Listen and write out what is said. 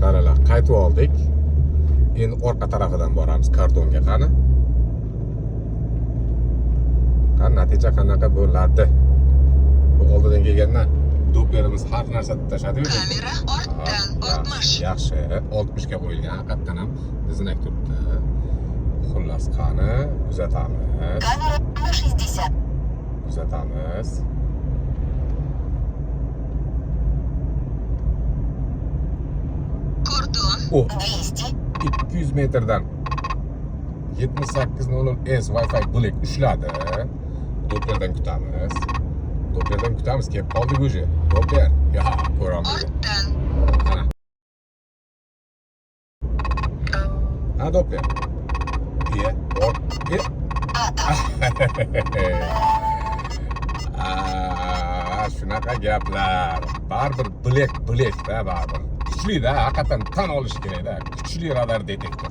Qaralar, qaytib oldik. Endi orqa tarafidan boramiz kartonga qani. Qani natija qanaqa bo'ladi? Bu oldidan kelgandan Dopplerimiz har narsa tashadi-ku. Kamera ortdan 60. Yaxshi, 60 ga qo'yilgan. Haqiqatan ham biznak turibdi. Xullas qani, kuzatamiz. Kamera 60. Kuzatamiz. Kordon Oh, 200. 200 metrdan 7800S Wi-Fi Black ushladi. Dopplerdan kutamiz. Dopplerdan kutamiz. Kelib qoldik уже. Doppler. Ya, ko'ramiz. Ortdan Ana. Ha, Doppler. Ye, or. Ye. Shunaqa gaplar. Baribir Black da baribir. Kuchli-da, haqiqatan tan olish kerak-da. Kuchli radar detektor.